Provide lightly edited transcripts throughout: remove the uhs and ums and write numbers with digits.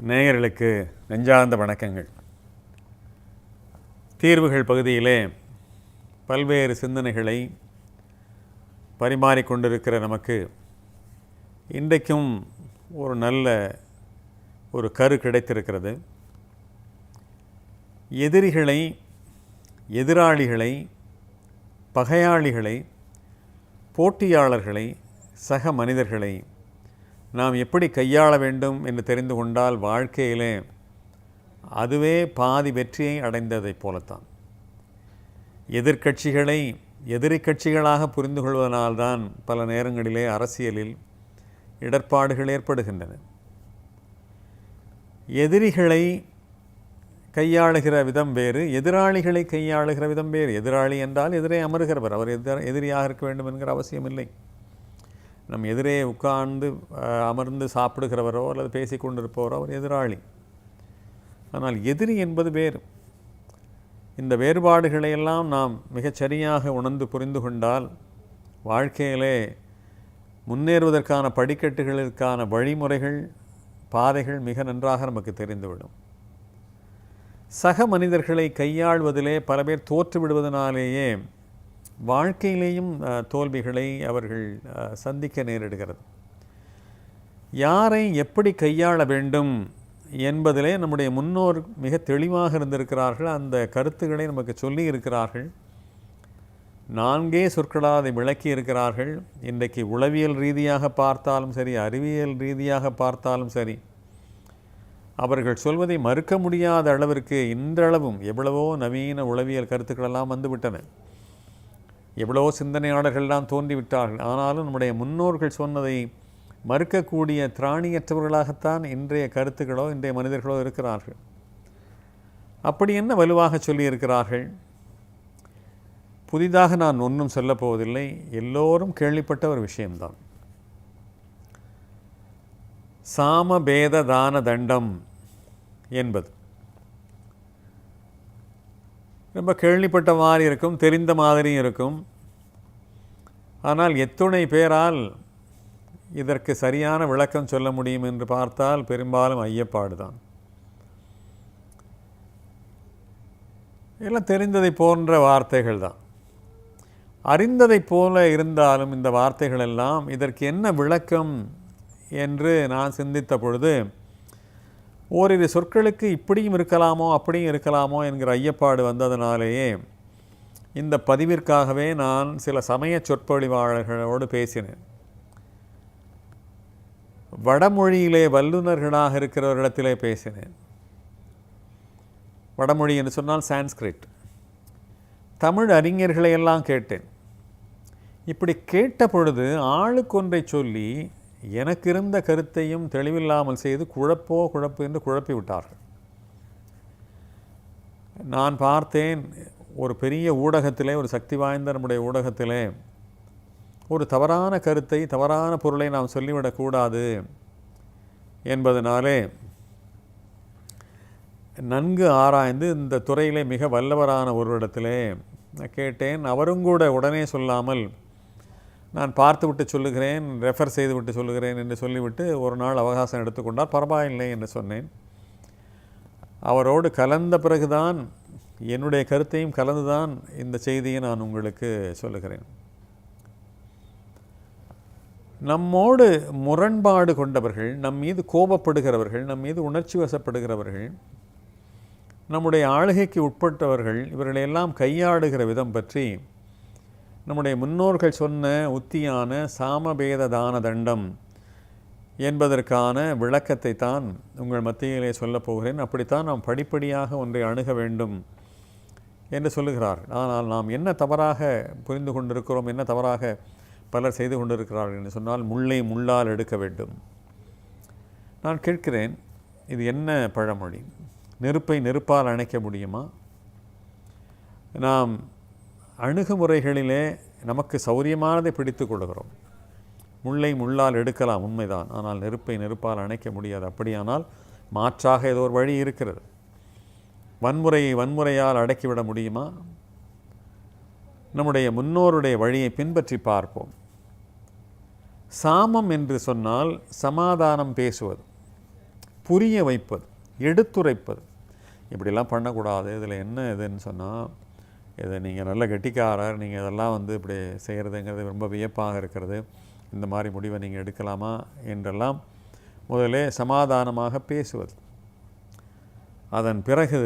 நேயர்களுக்கு நெஞ்சார்ந்த வணக்கங்கள். தீர்வுகள் பகுதியிலே பல்வேறு சிந்தனைகளை பரிமாறிக்கொண்டிருக்கிற நமக்கு இன்றைக்கும் ஒரு நல்ல கரு கிடைத்திருக்கிறது. எதிரிகளை, எதிராளிகளை, பகையாளிகளை, போட்டியாளர்களை, சக மனிதர்களை நாம் எப்படி கையாள வேண்டும் என்று தெரிந்து கொண்டால் வாழ்க்கையிலே அதுவே பாதி வெற்றியை அடைந்ததைப் போலத்தான். எதிர்க்கட்சிகளை எதிரி கட்சிகளாக புரிந்து கொள்வதனால்தான் பல நேரங்களிலே அரசியலில் இடர்பாடுகள் ஏற்படுகின்றன. எதிரிகளை கையாளுகிற விதம் வேறு, எதிராளிகளை கையாளுகிற விதம் வேறு. எதிராளி என்றால் எதிரே அமருகிறவர், அவர் எதிரியாக இருக்க வேண்டும் என்கிற அவசியமில்லை. நம் எதிரே உட்கார்ந்து அமர்ந்து சாப்பிடுகிறவரோ அல்லது பேசி கொண்டிருப்பவரோ அவர் எதிராளி. ஆனால் எதிரி என்பது வேறு. இந்த வேறுபாடுகளையெல்லாம் நாம் மிகச்சரியாக உணர்ந்து புரிந்து கொண்டால் வாழ்க்கையிலே முன்னேறுவதற்கான படிக்கட்டுகளுக்கான வழிமுறைகள், பாதைகள் மிக நன்றாக நமக்கு தெரிந்துவிடும். சக மனிதர்களை கையாள்வதிலே பல பேர் தோற்று விடுவதனாலேயே வாழ்க்கையிலேயும் தோல்விகளை அவர்கள் சந்திக்க நேரிடுகிறது. யாரை எப்படி கையாள வேண்டும் என்பதிலே நம்முடைய முன்னோர் மிக தெளிவாக இருந்திருக்கிறார்கள். அந்த கருத்துக்களை நமக்கு சொல்லி இருக்கிறார்கள். 4 சொற்களால் அதை விளக்கி இருக்கிறார்கள். இன்றைக்கு உளவியல் ரீதியாக பார்த்தாலும் சரி, அறிவியல் ரீதியாக பார்த்தாலும் சரி, அவர்கள் சொல்வதை மறுக்க முடியாத அளவிற்கு இன்றளவும் எவ்வளவோ நவீன உளவியல் கருத்துக்களெல்லாம் வந்துவிட்டன. எவ்வளவோ சிந்தனையாளர்கள்லாம் தோன்றிவிட்டார்கள். ஆனாலும் நம்முடைய முன்னோர்கள் சொன்னதை மறுக்கக்கூடிய திராணியற்றவர்களாகத்தான் இன்றைய கருத்துக்களோ இன்றைய மனிதர்களோ இருக்கிறார்கள். அப்படி என்ன வலுவாக சொல்லியிருக்கிறார்கள்? புதிதாக நான் ஒன்றும் சொல்லப் போவதில்லை, எல்லோரும் கேள்விப்பட்ட ஒரு விஷயம்தான். சாமபேத தான தண்டம் என்பது ரொம்ப கேள்விப்பட்ட மாதிரி இருக்கும், தெரிந்த மாதிரியும் இருக்கும். ஆனால் எத்துணை பேரால் இதற்கு சரியான விளக்கம் சொல்ல முடியும் என்று பார்த்தால் பெரும்பாலும் ஐயப்பாடு தான். எல்லாம் தெரிந்ததை போன்ற வார்த்தைகள் தான். அறிந்ததை போல இருந்தாலும் இந்த வார்த்தைகள் எல்லாம் இதற்கு என்ன விளக்கம் என்று நான் சிந்தித்த பொழுது ஓரிரு சொற்களுக்கு இப்படியும் இருக்கலாமோ அப்படியும் இருக்கலாமோ என்கிற ஐயப்பாடு வந்ததனாலேயே இந்த பதிவிற்காகவே நான் சில சமய சொற்பொழிவாளர்களோடு பேசினேன். வடமொழியிலே வல்லுநர்களாக இருக்கிறவர்களிடத்திலே பேசினேன். வடமொழி என்று சொன்னால் சான்ஸ்கிரிட். தமிழ் அறிஞர்களையெல்லாம் கேட்டேன். இப்படி கேட்ட பொழுது ஆளுக்கொன்றை சொல்லி எனக்கு இருந்த கருத்தையும் தெளிவில்லாமல் செய்து குழப்பு என்று குழப்பி விட்டார்கள். நான் பார்த்தேன், ஒரு பெரிய ஊடகத்திலே, ஒரு சக்தி வாய்ந்த நம்முடைய ஊடகத்திலே ஒரு தவறான கருத்தை, தவறான பொருளை நாம் சொல்லிவிடக்கூடாது என்பதனாலே நன்கு ஆராய்ந்து இந்த துறையிலே மிக வல்லவரான ஒருவரிடத்திலே கேட்டேன். அவரும் கூட உடனே சொல்லாமல் நான் பார்த்துவிட்டு சொல்லுகிறேன், ரெஃபர் செய்துவிட்டு சொல்லுகிறேன் என்று சொல்லிவிட்டு ஒரு நாள் அவகாசம் எடுத்துக்கொண்டால் பரவாயில்லை என்று சொன்னேன். அவரோடு கலந்த பிறகுதான் என்னுடைய கருத்தையும் கலந்துதான் இந்த செய்தியை நான் உங்களுக்கு சொல்லுகிறேன். நம்மோடு முரண்பாடு கொண்டவர்கள், நம் மீது கோபப்படுகிறவர்கள், நம் மீது உணர்ச்சி வசப்படுகிறவர்கள், நம்முடைய ஆளுகைக்கு உட்பட்டவர்கள், இவர்களையெல்லாம் கையாளுகிற விதம் பற்றி நம்முடைய முன்னோர்கள் சொன்ன உத்தியான சாமபேத தான தண்டம் என்பதற்கான விளக்கத்தை தான் உங்கள் மத்தியிலே சொல்லப் போகிறேன். அப்படித்தான் நாம் படிப்படியாக ஒன்றை அணுக வேண்டும் என்று சொல்லுகிறார்கள். ஆனால் நாம் என்ன தவறாக புரிந்து கொண்டிருக்கிறோம், என்ன தவறாக பலர் செய்து கொண்டிருக்கிறார்கள் என்று சொன்னால், முள்ளை முள்ளால் எடுக்க வேண்டும். நான் கேட்கிறேன், இது என்ன பழமொழி? நெருப்பை நெருப்பால் அணைக்க முடியுமா? நாம் அணுகுமுறைகளிலே நமக்கு சௌரியமானதை பிடித்து கொள்கிறோம். முள்ளை முள்ளால் எடுக்கலாம், உண்மைதான். ஆனால் நெருப்பை நெருப்பால் அணைக்க முடியாது. அப்படியானால் மாற்றாக ஏதோ ஒரு வழி இருக்கிறது. வன்முறையை வன்முறையால் அடக்கிவிட முடியுமா? நம்முடைய முன்னோருடைய வழியை பின்பற்றி பார்ப்போம். சாமம் என்று சொன்னால் சமாதானம் பேசுவது, புரிய வைப்பது, எடுத்துரைப்பது. இப்படிலாம் பண்ணக்கூடாது, இதில் என்ன இதுன்னு சொன்னால், இதை நீங்கள் நல்ல கெட்டிக்காரர், நீங்கள் இதெல்லாம் இப்படி செய்கிறதுங்கிறது ரொம்ப வியப்பாக இருக்கிறது, இந்த மாதிரி முடிவை நீங்கள் எடுக்கலாமா என்றெல்லாம் முதலே சமாதானமாக பேசுவது. அதன் பிறகு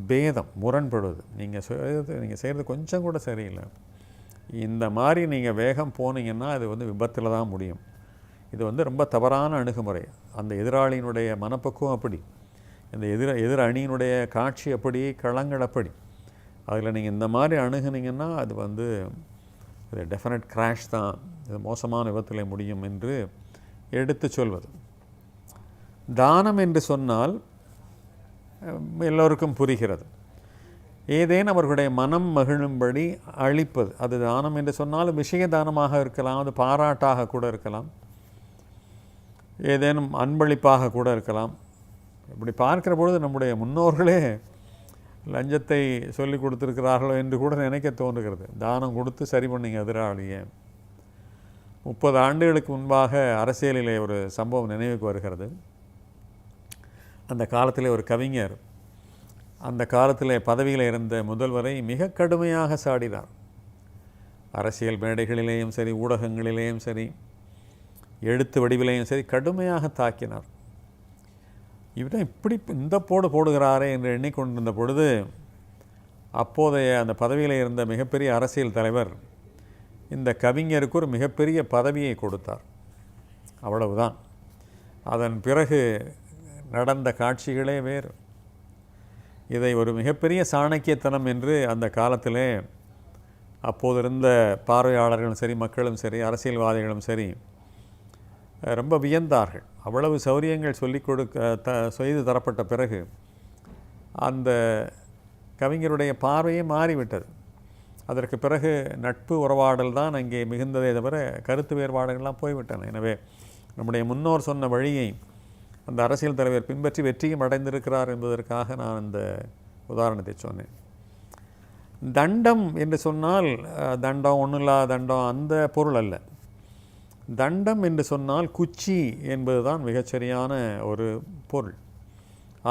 பேதம், முரண்படுவது. நீங்கள் செய்கிறது கொஞ்சம் கூட சரியில்லை, இந்த மாதிரி நீங்கள் வேகம் போனீங்கன்னா அது விபத்தில் தான் முடியும். இது ரொம்ப தவறான அணுகுமுறை. அந்த எதிராளியினுடைய மனப்பக்குவம் அப்படி, இந்த எதிர் அணியினுடைய காட்சி அப்படி, களங்கள் அப்படி. அதில் நீங்கள் இந்த மாதிரி அணுகுனீங்கன்னா அது இது டெஃபினட் கிராஷ் தான், இது மோசமான விபத்தில் முடியும் என்று எடுத்து சொல்வது. தானம் என்று சொன்னால் எல்லோருக்கும் புரிகிறது. ஏதேனும் அவர்களுடைய மனம் மகிழும்படி அளிப்பது, அது தானம் என்று சொன்னாலும் விஷய தானமாக இருக்கலாம், அது பாராட்டாக கூட இருக்கலாம், ஏதேனும் அன்பளிப்பாக கூட இருக்கலாம். இப்படி பார்க்கிற பொழுது நம்முடைய முன்னோர்களே லஞ்சத்தை சொல்லி கொடுத்துருக்கிறார்களோ என்று கூட நினைக்க தோன்றுகிறது. தானம் கொடுத்து சரி பண்ணிங்க எதிராளியே. 30 ஆண்டுகளுக்கு முன்பாக அரசியலிலே ஒரு சம்பவம் நினைவுக்கு வருகிறது. அந்த காலத்திலே ஒரு கவிஞர் அந்த காலத்தில் பதவியில் இருந்த முதல்வரை மிக கடுமையாக சாடினார். அரசியல் மேடைகளிலேயும் சரி, ஊடகங்களிலேயும் சரி, எழுத்து வடிவிலேயும் சரி கடுமையாக தாக்கினார். இவன் இப்படி இந்த போடுகிறாரே என்று எண்ணிக்கொண்டிருந்த பொழுது அப்போதைய அந்த பதவியில் இருந்த மிகப்பெரிய அரசியல் தலைவர் இந்த கவிஞருக்கு ஒரு மிகப்பெரிய பதவியை கொடுத்தார். அவ்வளவுதான். அதன் பிறகு நடந்த காட்சிகளே வேறு. இதை ஒரு மிகப்பெரிய சாணக்கியத்தனம் என்று அந்த காலத்திலே அப்போது இருந்த பார்வையாளர்களும் சரி, மக்களும் சரி, அரசியல்வாதிகளும் சரி ரொம்ப வியந்தார்கள். அவ்வளவு சௌரியங்கள் சொல்லிக் செய்து தரப்பட்ட பிறகு அந்த கவிஞருடைய பார்வையே மாறிவிட்டது. அதற்கு பிறகு நட்பு உறவாடல் தான் அங்கே மிகுந்ததே தவிர கருத்து வேறுபாடுகள்லாம் போய்விட்டன. எனவே நம்முடைய முன்னோர் சொன்ன வழியை அந்த அரசியல் தலைவர் பின்பற்றி வெற்றியும் அடைந்திருக்கிறார் என்பதற்காக நான் அந்த உதாரணத்தை சொன்னேன். தண்டம் என்று சொன்னால் தண்டம் ஒன்றுமில்லா தண்டம் அந்த பொருள் அல்ல. தண்டம் என்று சொன்னால் குச்சி என்பதுதான் மிகச்சரியான ஒரு பொருள்.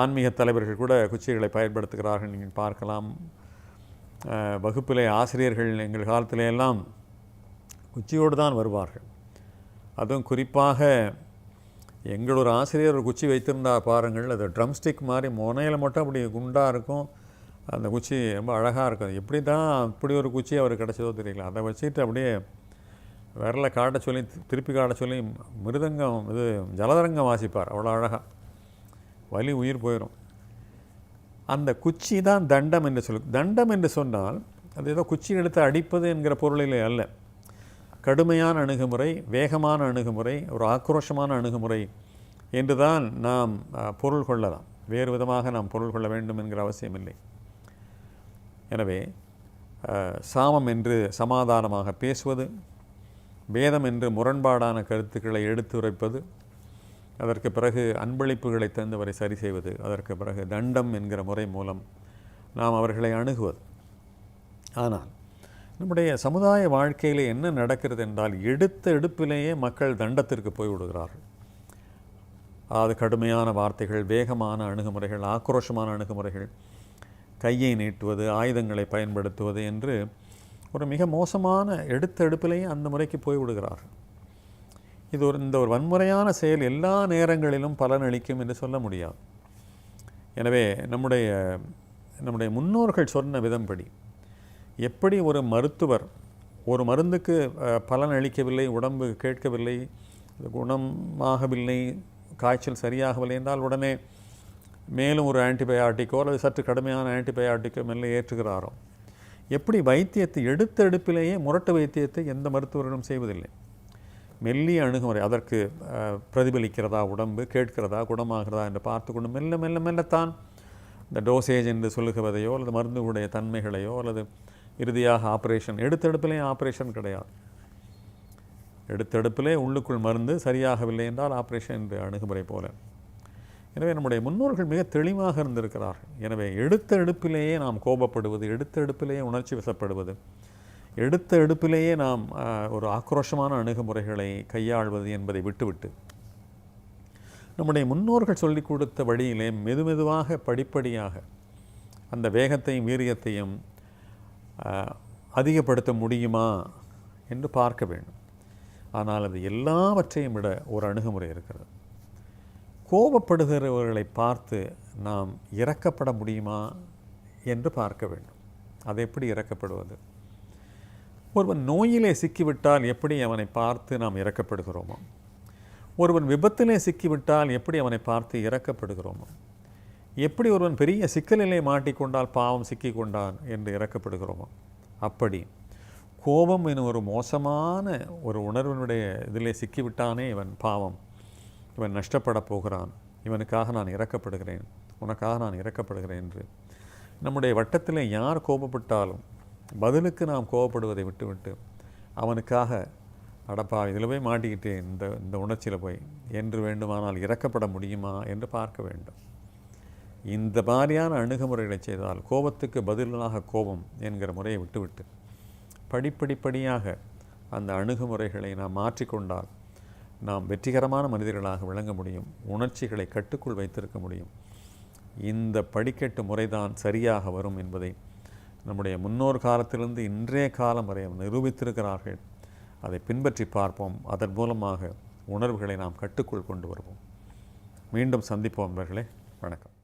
ஆன்மீக தலைவர்கள் கூட குச்சிகளை பயன்படுத்துகிறார்கள், நீங்கள் பார்க்கலாம். வகுப்பிலே ஆசிரியர்கள் எங்கள் காலத்திலே எல்லாம் குச்சியோடு தான் வருவார்கள். அதுவும் குறிப்பாக எங்கள் ஒரு ஆசிரியர் ஒரு குச்சி வைத்திருந்தார் பாருங்கள், அது ட்ரம்ஸ்டிக் மாதிரி முனையில் மட்டும் அப்படி குண்டாக இருக்கும். அந்த குச்சி ரொம்ப அழகாக இருக்கும். எப்படி தான் அப்படி ஒரு குச்சி அவர் கிடச்சதோ தெரியல. அதை வச்சுட்டு அப்படியே விரலை காட்ட சொல்லி திருப்பி காட்ட சொல்லி மிருதங்கம் இது ஜலதரங்கம் வாசிப்பார். அவ்வளோ அழகாக, வலி உயிர் போயிடும். அந்த குச்சி தான் தண்டம் என்று தண்டம் என்று சொன்னால் அது ஏதோ குச்சி எடுத்து அடிப்பது என்கிற பொருளிலே அல்ல. கடுமையான அணுகுமுறை, வேகமான அணுகுமுறை, ஒரு ஆக்ரோஷமான அணுகுமுறை என்று தான் நாம் பொருள் கொள்ளலாம். வேறு விதமாக நாம் பொருள் கொள்ள வேண்டும் என்கிற அவசியமில்லை. எனவே சாமம் என்று சமாதானமாக பேசுவது, வேதம் என்று முரண்பாடான கருத்துக்களை எடுத்துரைப்பது, அதற்கு பிறகு அன்பளிப்புகளை தந்தவரை சரி செய்வது, அதற்கு பிறகு தண்டம் என்கிற முறை மூலம் நாம் அவர்களை அணுகுவது. ஆனால் நம்முடைய சமுதாய வாழ்க்கையில் என்ன நடக்கிறது என்றால், எடுத்த எடுப்பிலேயே மக்கள் தண்டத்திற்கு போய்விடுகிறார்கள். அதாவது கடுமையான வார்த்தைகள், வேகமான அணுகுமுறைகள், ஆக்ரோஷமான அணுகுமுறைகள், கையை நீட்டுவது, ஆயுதங்களை பயன்படுத்துவது என்று ஒரு மிக மோசமான எடுத்த எடுப்பிலேயே அந்த முறைக்கு போய்விடுகிறார்கள். இந்த ஒரு வன்முறையான செயல் எல்லா நேரங்களிலும் பலனளிக்கும் என்று சொல்ல முடியாது. எனவே நம்முடைய முன்னோர்கள் சொன்ன விதம்படி, எப்படி ஒரு மருத்துவர் ஒரு மருந்துக்கு பலன் அளிக்கவில்லை, உடம்பு கேட்கவில்லை, குணமாகவில்லை, காய்ச்சல் சரியாகவில்லை என்றால் உடனே மேலும் ஒரு ஆன்டிபயாட்டிக்கோ அல்லது சற்று கடுமையான ஆன்டிபயாட்டிக்கோ மெல்ல ஏற்றுகிறாரோ, எப்படி வைத்தியத்தை எடுத்த எடுப்பிலேயே முரட்டு வைத்தியத்தை எந்த மருத்துவர்களும் செய்வதில்லை. மெல்லிய அணுகுமுறை, அதற்கு பிரதிபலிக்கிறதா உடம்பு, கேட்கிறதா, குணமாகிறதா என்று பார்த்து கொண்டு மெல்ல மெல்ல மெல்லத்தான் இந்த டோசேஜ் என்று சொல்லுகிறதையோ அல்லது மருந்துகளுடைய தன்மைகளையோ அல்லது இறுதியாக ஆப்ரேஷன், எடுத்தெடுப்பிலேயே ஆப்ரேஷன் கிடையாது. எடுத்தெடுப்பிலே உள்ளுக்குள் மருந்து, சரியாகவில்லை என்றால் ஆப்ரேஷன் என்று அணுகுமுறை போல. எனவே நம்முடைய முன்னோர்கள் மிக தெளிவாக இருந்திருக்கிறார்கள். எனவே எடுத்த எடுப்பிலேயே நாம் கோபப்படுவது, எடுத்த எடுப்பிலேயே உணர்ச்சி வசப்படுவது, எடுத்த எடுப்பிலேயே நாம் ஒரு ஆக்ரோஷமான அணுகுமுறைகளை கையாள்வது என்பதை விட்டுவிட்டு நம்முடைய முன்னோர்கள் சொல்லிக் கொடுத்த வழியிலே மெதுமெதுவாக படிப்படியாக அந்த வேகத்தையும் வீரியத்தையும் அதிகப்படுத்த முடியுமா என்று பார்க்க வேண்டும். ஆனால் அது எல்லாவற்றையும் விட ஒரு அணுகுமுறை இருக்கிறது. கோபப்படுகிறவர்களை பார்த்து நாம் இரக்கப்பட முடியுமா என்று பார்க்க வேண்டும். அது எப்படி இரக்கப்படுவது? ஒருவன் நோயிலே சிக்கிவிட்டால் எப்படி அவனை பார்த்து நாம் இரக்கப்படுகிறோமோ, ஒருவன் விபத்திலே சிக்கிவிட்டால் எப்படி அவனை பார்த்து இரக்கப்படுகிறோமோ, எப்படி ஒருவன் பெரிய சிக்கலிலே மாட்டிக்கொண்டால் பாவம் சிக்கிக்கொண்டான் என்று இரக்கப்படுகிறோமோ, அப்படி கோபம் எனும் ஒரு மோசமான ஒரு உணர்வினுடைய இதிலே சிக்கிவிட்டானே இவன் பாவம், இவன் நஷ்டப்பட போகிறான், இவனுக்காக நான் இரக்கப்படுகிறேன், உனக்காக நான் இரக்கப்படுகிறேன் என்று நம்முடைய வட்டத்தில் யார் கோபப்பட்டாலும் பதிலுக்கு நாம் கோபப்படுவதை விட்டுவிட்டு அவனுக்காக அடப்பா இதில் போய் மாட்டிக்கிட்டு இந்த உணர்ச்சியில் போய் என்று வேண்டுமானால் இரக்கப்பட முடியுமா என்று பார்க்க வேண்டும். இந்த மாதிரியான அணுகுமுறைகளை செய்தால் கோபத்துக்கு பதிலாக கோபம் என்கிற முறையை விட்டுவிட்டு படிப்படியாக அந்த அணுகுமுறைகளை நாம் மாற்றிக்கொண்டால் நாம் வெற்றிகரமான மனிதர்களாக விளங்க முடியும். உணர்ச்சிகளை கட்டுக்குள் வைத்திருக்க முடியும். இந்த படிக்கட்டு முறைதான் சரியாக வரும் என்பதை நம்முடைய முன்னோர் காலத்திலிருந்து இன்றைய காலம் வரை நிரூபித்திருக்கிறார்கள். அதை பின்பற்றி பார்ப்போம். அதன் மூலமாக உணர்வுகளை நாம் கட்டுக்குள் கொண்டு வருவோம். மீண்டும் சந்திப்போம் நண்பர்களே. வணக்கம்.